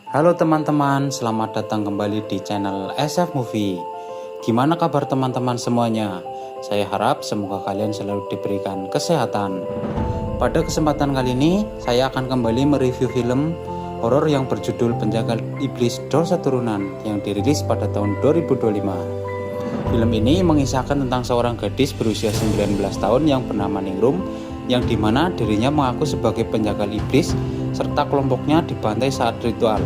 Halo teman-teman, selamat datang kembali di channel SF Movie. Gimana kabar teman-teman semuanya? Saya harap semoga kalian selalu diberikan kesehatan. Pada kesempatan kali ini, saya akan kembali mereview film horor yang berjudul Penjaga Iblis Dosa Turunan yang dirilis pada tahun 2025. Film ini mengisahkan tentang seorang gadis berusia 19 tahun yang bernama Ningrum, yang dimana dirinya mengaku sebagai penjaga iblis serta kelompoknya dibantai saat ritual.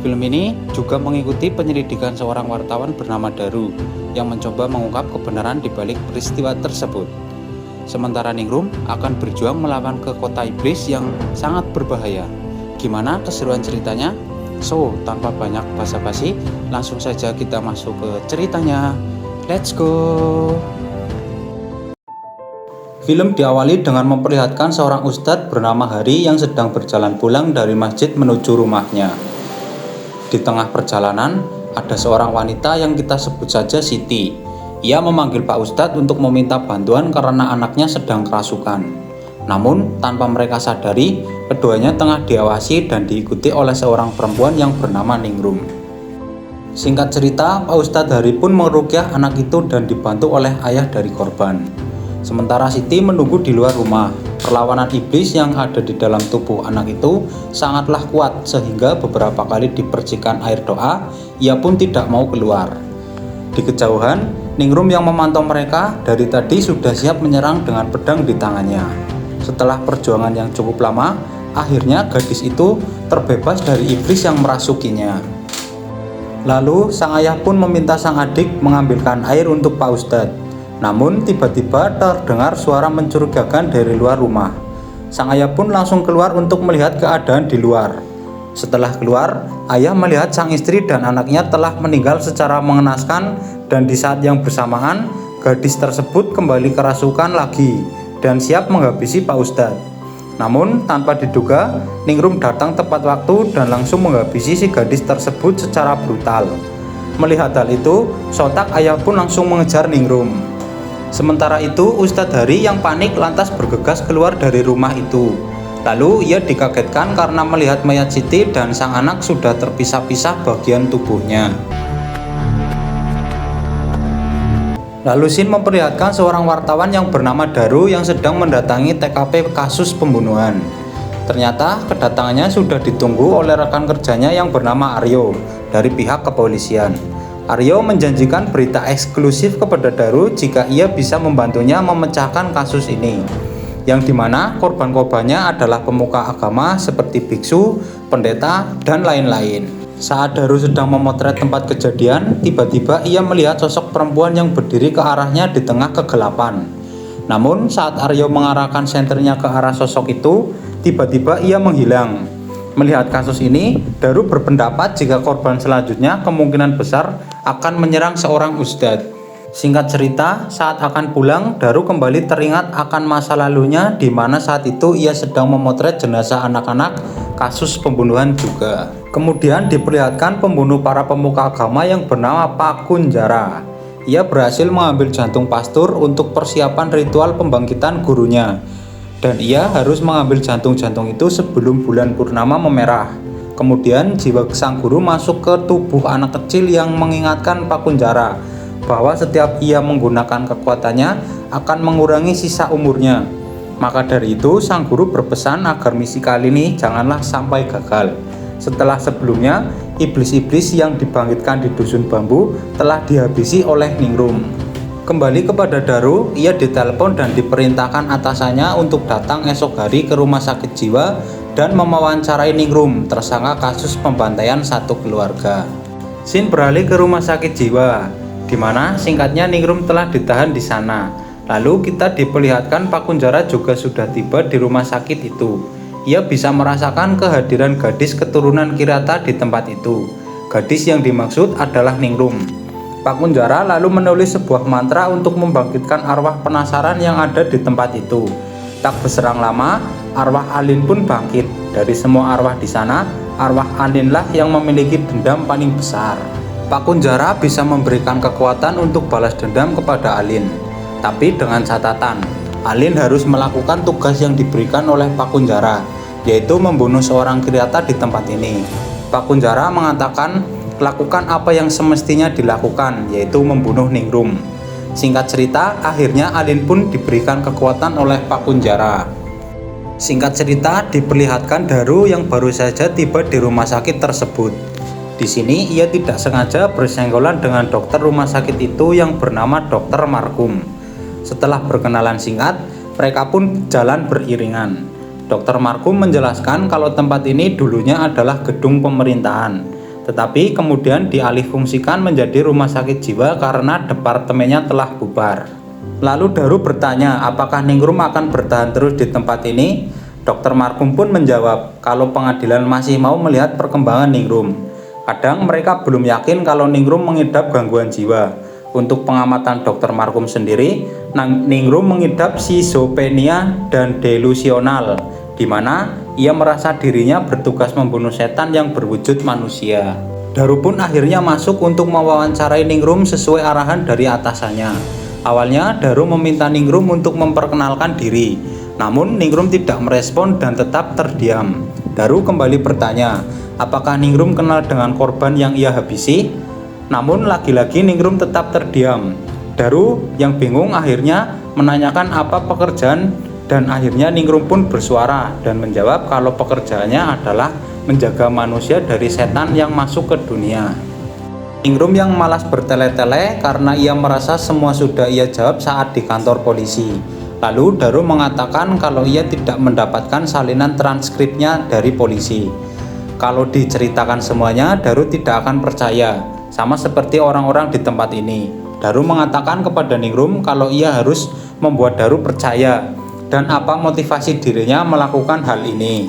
Film ini juga mengikuti penyelidikan seorang wartawan bernama Daru yang mencoba mengungkap kebenaran di balik peristiwa tersebut. Sementara Ningrum akan berjuang melawan ke kota iblis yang sangat berbahaya. Gimana keseruan ceritanya? So, tanpa banyak basa-basi, langsung saja kita masuk ke ceritanya. Let's go! Film diawali dengan memperlihatkan seorang ustadz bernama Hari yang sedang berjalan pulang dari masjid menuju rumahnya. Di tengah perjalanan, ada seorang wanita yang kita sebut saja Siti. Ia memanggil Pak Ustadz untuk meminta bantuan karena anaknya sedang kerasukan. Namun, tanpa mereka sadari, keduanya tengah diawasi dan diikuti oleh seorang perempuan yang bernama Ningrum. Singkat cerita, Pak Ustadz Hari pun meruqyah anak itu dan dibantu oleh ayah dari korban. Sementara Siti menunggu di luar rumah. Perlawanan iblis yang ada di dalam tubuh anak itu sangatlah kuat sehingga beberapa kali dipercikan air doa, ia pun tidak mau keluar. Di kejauhan, Ningrum yang memantau mereka dari tadi sudah siap menyerang dengan pedang di tangannya. Setelah perjuangan yang cukup lama, akhirnya gadis itu terbebas dari iblis yang merasukinya. Lalu sang ayah pun meminta sang adik mengambilkan air untuk Pak Ustadz. Namun tiba-tiba terdengar suara mencurigakan dari luar rumah. Sang ayah pun langsung keluar untuk melihat keadaan di luar. Setelah keluar, ayah melihat sang istri dan anaknya telah meninggal secara mengenaskan, dan di saat yang bersamaan, gadis tersebut kembali kerasukan lagi dan siap menghabisi Pak Ustadz. Namun tanpa diduga, Ningrum datang tepat waktu dan langsung menghabisi si gadis tersebut secara brutal. Melihat hal itu, sontak ayah pun langsung mengejar Ningrum. Sementara itu, Ustadz Hari yang panik lantas bergegas keluar dari rumah itu. Lalu ia dikagetkan karena melihat mayat Siti dan sang anak sudah terpisah-pisah bagian tubuhnya. Lalu scene memperlihatkan seorang wartawan yang bernama Daru yang sedang mendatangi TKP kasus pembunuhan. Ternyata kedatangannya sudah ditunggu oleh rekan kerjanya yang bernama Aryo dari pihak kepolisian. Aryo menjanjikan berita eksklusif kepada Daru jika ia bisa membantunya memecahkan kasus ini, yang dimana korban-korbannya adalah pemuka agama seperti biksu, pendeta, dan lain-lain. Saat Daru sedang memotret tempat kejadian, tiba-tiba ia melihat sosok perempuan yang berdiri ke arahnya di tengah kegelapan. Namun saat Aryo mengarahkan senternya ke arah sosok itu, tiba-tiba ia menghilang. Melihat kasus ini, Daru berpendapat jika korban selanjutnya kemungkinan besar akan menyerang seorang ustadz. Singkat cerita, saat akan pulang, Daru kembali teringat akan masa lalunya di mana saat itu ia sedang memotret jenazah anak-anak kasus pembunuhan juga. Kemudian diperlihatkan pembunuh para pemuka agama yang bernama Pak Kunjara. Ia berhasil mengambil jantung pastur untuk persiapan ritual pembangkitan gurunya. Dan ia harus mengambil jantung-jantung itu sebelum bulan purnama memerah. Kemudian jiwa sang guru masuk ke tubuh anak kecil yang mengingatkan Pak Kunjara bahwa setiap ia menggunakan kekuatannya akan mengurangi sisa umurnya. Maka dari itu sang guru berpesan agar misi kali ini janganlah sampai gagal. Setelah sebelumnya iblis-iblis yang dibangkitkan di dusun bambu telah dihabisi oleh Ningrum. Kembali kepada Daru, ia ditelepon dan diperintahkan atasannya untuk datang esok hari ke rumah sakit jiwa dan mewawancarai Ningrum, tersangka kasus pembantaian satu keluarga. Scene beralih ke rumah sakit jiwa, di mana singkatnya Ningrum telah ditahan di sana. Lalu kita diperlihatkan Pak Kunjara juga sudah tiba di rumah sakit itu. Ia bisa merasakan kehadiran gadis keturunan Kirata di tempat itu. Gadis yang dimaksud adalah Ningrum. Pak Kunjara lalu menulis sebuah mantra untuk membangkitkan arwah penasaran yang ada di tempat itu. Tak berserang lama, arwah Alin pun bangkit. Dari semua arwah di sana, arwah Alinlah yang memiliki dendam paling besar. Pak Kunjara bisa memberikan kekuatan untuk balas dendam kepada Alin. Tapi dengan catatan, Alin harus melakukan tugas yang diberikan oleh Pak Kunjara, yaitu membunuh seorang Kirata di tempat ini. Pak Kunjara mengatakan lakukan apa yang semestinya dilakukan, yaitu membunuh Ningrum. Singkat cerita, akhirnya Alin pun diberikan kekuatan oleh Pak Kunjara. Singkat cerita, diperlihatkan Daru yang baru saja tiba di rumah sakit tersebut. Di sini ia tidak sengaja bersenggolan dengan dokter rumah sakit itu yang bernama Dr. Markum. Setelah berkenalan singkat, mereka pun jalan beriringan. Dr. Markum menjelaskan kalau tempat ini dulunya adalah gedung pemerintahan, tetapi kemudian dialihfungsikan menjadi rumah sakit jiwa karena departemennya telah bubar. Lalu Daru bertanya apakah Ningrum akan bertahan terus di tempat ini. Dr. Markum pun menjawab kalau pengadilan masih mau melihat perkembangan Ningrum. Kadang mereka belum yakin kalau Ningrum mengidap gangguan jiwa. Untuk pengamatan Dr. Markum sendiri, Ningrum mengidap schizophrenia dan delusional, di mana ia merasa dirinya bertugas membunuh setan yang berwujud manusia. Daru pun akhirnya masuk untuk mewawancarai Ningrum sesuai arahan dari atasannya. Awalnya Daru meminta Ningrum untuk memperkenalkan diri, namun Ningrum tidak merespon dan tetap terdiam. Daru kembali bertanya, apakah Ningrum kenal dengan korban yang ia habisi? Namun lagi-lagi Ningrum tetap terdiam. Daru yang bingung akhirnya menanyakan apa pekerjaan dan akhirnya Ningrum pun bersuara dan menjawab kalau pekerjaannya adalah menjaga manusia dari setan yang masuk ke dunia. Ningrum yang malas bertele-tele karena ia merasa semua sudah ia jawab saat di kantor polisi. Lalu Daru mengatakan kalau ia tidak mendapatkan salinan transkripnya dari polisi. Kalau diceritakan semuanya, Daru tidak akan percaya, sama seperti orang-orang di tempat ini. Daru mengatakan kepada Ningrum kalau ia harus membuat Daru percaya dan apa motivasi dirinya melakukan hal ini.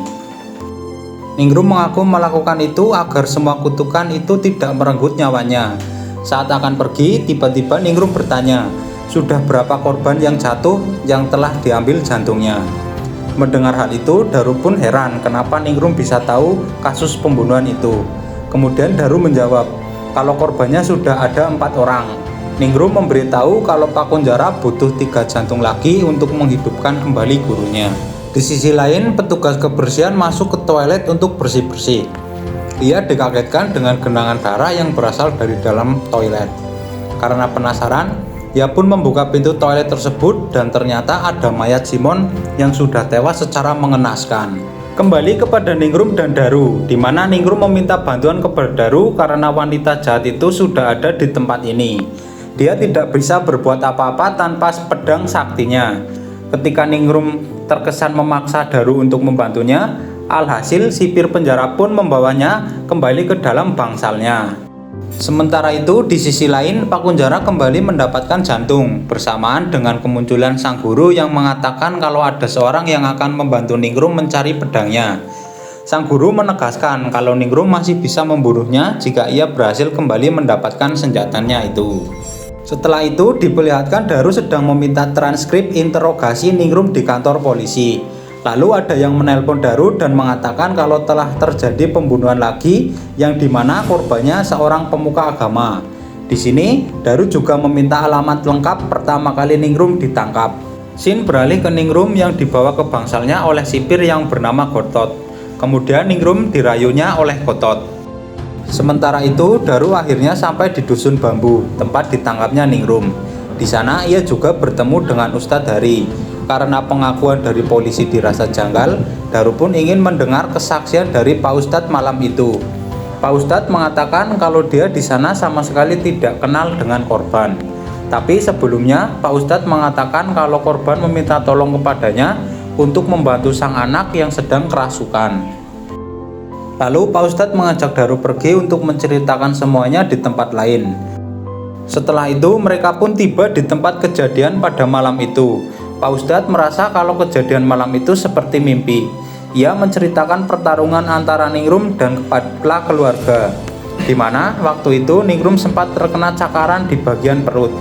Ningrum mengaku melakukan itu agar semua kutukan itu tidak merenggut nyawanya. Saat akan pergi, tiba-tiba Ningrum bertanya, sudah berapa korban yang jatuh yang telah diambil jantungnya? Mendengar hal itu, Daru pun heran kenapa Ningrum bisa tahu kasus pembunuhan itu. Kemudian Daru menjawab, kalau korbannya sudah ada 4 orang. Ningrum memberitahu kalau Pak Kunjara butuh 3 jantung lagi untuk menghidupkan kembali gurunya. Di sisi lain, petugas kebersihan masuk ke toilet untuk bersih-bersih. Ia dikagetkan dengan genangan darah yang berasal dari dalam toilet. Karena penasaran, ia pun membuka pintu toilet tersebut dan ternyata ada mayat Simon yang sudah tewas secara mengenaskan. Kembali kepada Ningrum dan Daru, di mana Ningrum meminta bantuan kepada Daru karena wanita jahat itu sudah ada di tempat ini. Dia tidak bisa berbuat apa-apa tanpa pedang saktinya. Ketika Ningrum terkesan memaksa Daru untuk membantunya, alhasil sipir penjara pun membawanya kembali ke dalam bangsalnya. Sementara itu, di sisi lain, Pak Kunjara kembali mendapatkan jantung bersamaan dengan kemunculan sang guru yang mengatakan kalau ada seorang yang akan membantu Ningrum mencari pedangnya. Sang guru menegaskan kalau Ningrum masih bisa membunuhnya jika ia berhasil kembali mendapatkan senjatanya itu. Setelah itu, diperlihatkan Daru sedang meminta transkrip interogasi Ningrum di kantor polisi. Lalu ada yang menelpon Daru dan mengatakan kalau telah terjadi pembunuhan lagi yang dimana korbannya seorang pemuka agama. Di sini, Daru juga meminta alamat lengkap pertama kali Ningrum ditangkap. Scene beralih ke Ningrum yang dibawa ke bangsalnya oleh sipir yang bernama Gotot. Kemudian Ningrum dirayunya oleh Gotot. Sementara itu, Daru akhirnya sampai di Dusun Bambu, tempat ditangkapnya Ningrum. Di sana ia juga bertemu dengan Ustadz Hari. Karena pengakuan dari polisi dirasa janggal, Daru pun ingin mendengar kesaksian dari Pak Ustadz malam itu. Pak Ustadz mengatakan kalau dia di sana sama sekali tidak kenal dengan korban. Tapi sebelumnya Pak Ustadz mengatakan kalau korban meminta tolong kepadanya untuk membantu sang anak yang sedang kerasukan. Lalu Pak Ustadz mengajak Daru pergi untuk menceritakan semuanya di tempat lain. Setelah itu mereka pun tiba di tempat kejadian pada malam itu. Pak Ustadz merasa kalau kejadian malam itu seperti mimpi. Ia menceritakan pertarungan antara Ningrum dan kepala keluarga, di mana waktu itu Ningrum sempat terkena cakaran di bagian perut.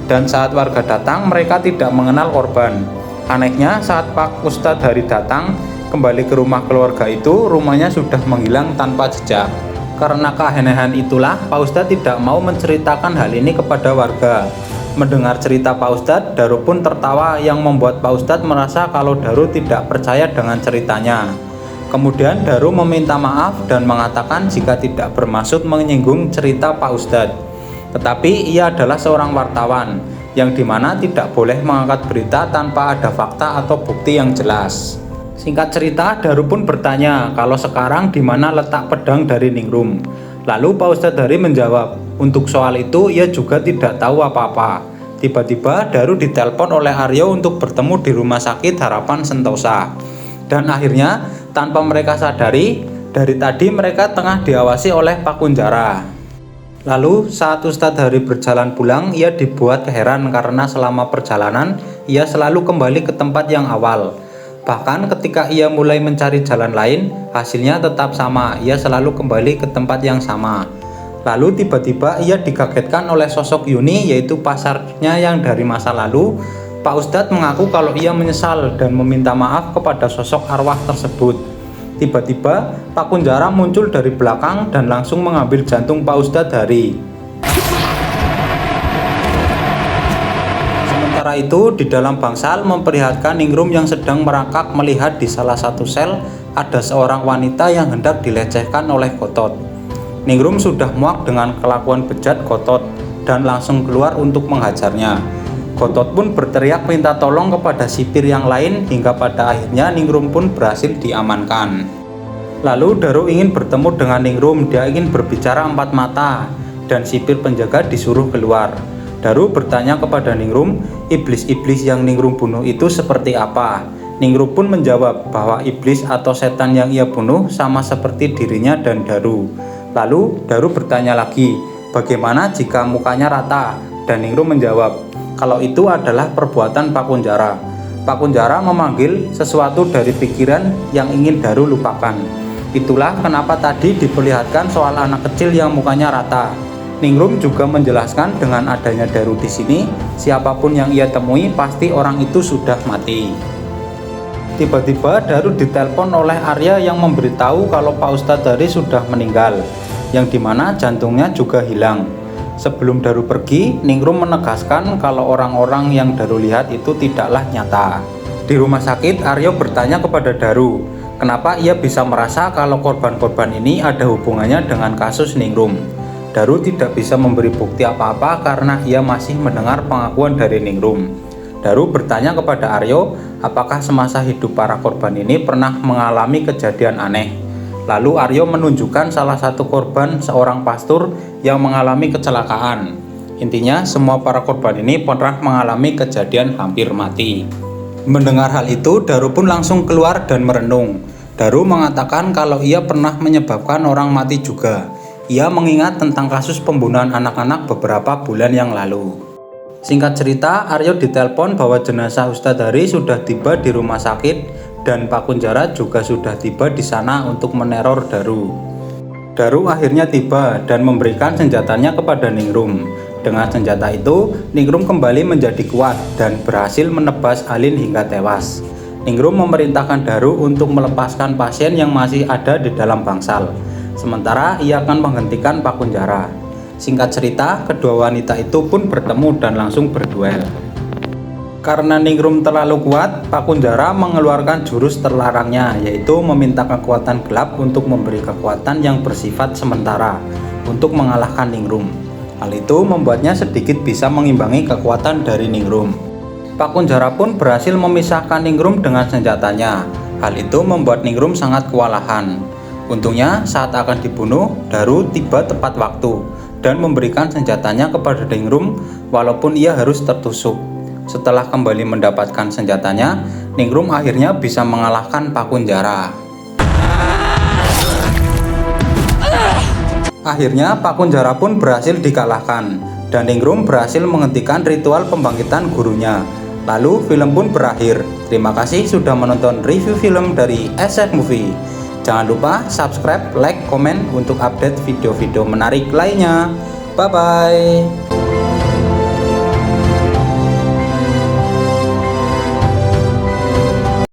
Dan saat warga datang, mereka tidak mengenal korban. Anehnya, saat Pak Ustadz Hari datang kembali ke rumah keluarga itu, rumahnya sudah menghilang tanpa jejak. Karena keanehan itulah, Pak Ustadz tidak mau menceritakan hal ini kepada warga. Mendengar cerita Pak Ustadz, Daru pun tertawa yang membuat Pak Ustadz merasa kalau Daru tidak percaya dengan ceritanya. Kemudian Daru meminta maaf dan mengatakan jika tidak bermaksud menyinggung cerita Pak Ustadz. Tetapi ia adalah seorang wartawan, yang dimana tidak boleh mengangkat berita tanpa ada fakta atau bukti yang jelas. Singkat cerita, Daru pun bertanya kalau sekarang di mana letak pedang dari Ningrum. Lalu Pak Ustadz Hari menjawab, untuk soal itu ia juga tidak tahu apa-apa. Tiba-tiba Daru ditelepon oleh Aryo untuk bertemu di Rumah Sakit Harapan Sentosa. Dan akhirnya tanpa mereka sadari, dari tadi mereka tengah diawasi oleh Pak Kunjara. Lalu saat Ustadz Hari berjalan pulang, ia dibuat heran karena selama perjalanan ia selalu kembali ke tempat yang awal. Bahkan ketika ia mulai mencari jalan lain, hasilnya tetap sama, ia selalu kembali ke tempat yang sama. Lalu tiba-tiba ia dikagetkan oleh sosok Yuni, yaitu pasarnya yang dari masa lalu. Pak Ustadz mengaku kalau ia menyesal dan meminta maaf kepada sosok arwah tersebut. Tiba-tiba Pak Kunjara muncul dari belakang dan langsung mengambil jantung Pak Ustadz Hari. Sementara itu di dalam bangsal memperlihatkan Ningrum yang sedang merangkak melihat di salah satu sel ada seorang wanita yang hendak dilecehkan oleh Gotot. Ningrum sudah muak dengan kelakuan bejat Gotot dan langsung keluar untuk menghajarnya. Gotot pun berteriak minta tolong kepada sipir yang lain hingga pada akhirnya Ningrum pun berhasil diamankan. Lalu Daru ingin bertemu dengan Ningrum, dia ingin berbicara empat mata dan sipir penjaga disuruh keluar. Daru bertanya kepada Ningrum, iblis-iblis yang Ningrum bunuh itu seperti apa? Ningrum pun menjawab bahwa iblis atau setan yang ia bunuh sama seperti dirinya dan Daru. Lalu Daru bertanya lagi, bagaimana jika mukanya rata? Dan Ningrum menjawab, kalau itu adalah perbuatan Pak Kunjara. Pak Kunjara memanggil sesuatu dari pikiran yang ingin Daru lupakan. Itulah kenapa tadi diperlihatkan soal anak kecil yang mukanya rata. Ningrum juga menjelaskan dengan adanya Daru di sini, siapapun yang ia temui pasti orang itu sudah mati. Tiba-tiba Daru ditelepon oleh Arya yang memberitahu kalau Pak Ustadz Hari sudah meninggal, yang dimana jantungnya juga hilang. Sebelum Daru pergi, Ningrum menegaskan kalau orang-orang yang Daru lihat itu tidaklah nyata. Di rumah sakit, Aryo bertanya kepada Daru, kenapa ia bisa merasa kalau korban-korban ini ada hubungannya dengan kasus Ningrum. Daru tidak bisa memberi bukti apa-apa karena ia masih mendengar pengakuan dari Ningrum. Daru bertanya kepada Aryo, apakah semasa hidup para korban ini pernah mengalami kejadian aneh. Lalu Aryo menunjukkan salah satu korban seorang pastor yang mengalami kecelakaan. Intinya semua para korban ini pernah mengalami kejadian hampir mati. Mendengar hal itu, Daru pun langsung keluar dan merenung. Daru mengatakan kalau ia pernah menyebabkan orang mati juga. Ia mengingat tentang kasus pembunuhan anak-anak beberapa bulan yang lalu. Singkat cerita, Aryo ditelepon bahwa jenazah Ustadz Hari sudah tiba di rumah sakit dan Pak Kunjara juga sudah tiba di sana untuk meneror Daru. Daru akhirnya tiba dan memberikan senjatanya kepada Ningrum. Dengan senjata itu, Ningrum kembali menjadi kuat dan berhasil menebas Alin hingga tewas. Ningrum memerintahkan Daru untuk melepaskan pasien yang masih ada di dalam bangsal. Sementara ia akan menghentikan Pak Kunjara. Singkat cerita, kedua wanita itu pun bertemu dan langsung berduel. Karena Ningrum terlalu kuat, Pak Kunjara mengeluarkan jurus terlarangnya, yaitu meminta kekuatan gelap untuk memberi kekuatan yang bersifat sementara untuk mengalahkan Ningrum. Hal itu membuatnya sedikit bisa mengimbangi kekuatan dari Ningrum. Pak Kunjara pun berhasil memisahkan Ningrum dengan senjatanya. Hal itu membuat Ningrum sangat kewalahan. Untungnya saat akan dibunuh, Daru tiba tepat waktu dan memberikan senjatanya kepada Ningrum walaupun ia harus tertusuk. Setelah kembali mendapatkan senjatanya, Ningrum akhirnya bisa mengalahkan Pak Kunjara. Akhirnya Pak Kunjara pun berhasil dikalahkan dan Ningrum berhasil menghentikan ritual pembangkitan gurunya. Lalu film pun berakhir. Terima kasih sudah menonton review film dari SF Movie. Jangan lupa subscribe, like, komen untuk update video-video menarik lainnya. Bye-bye.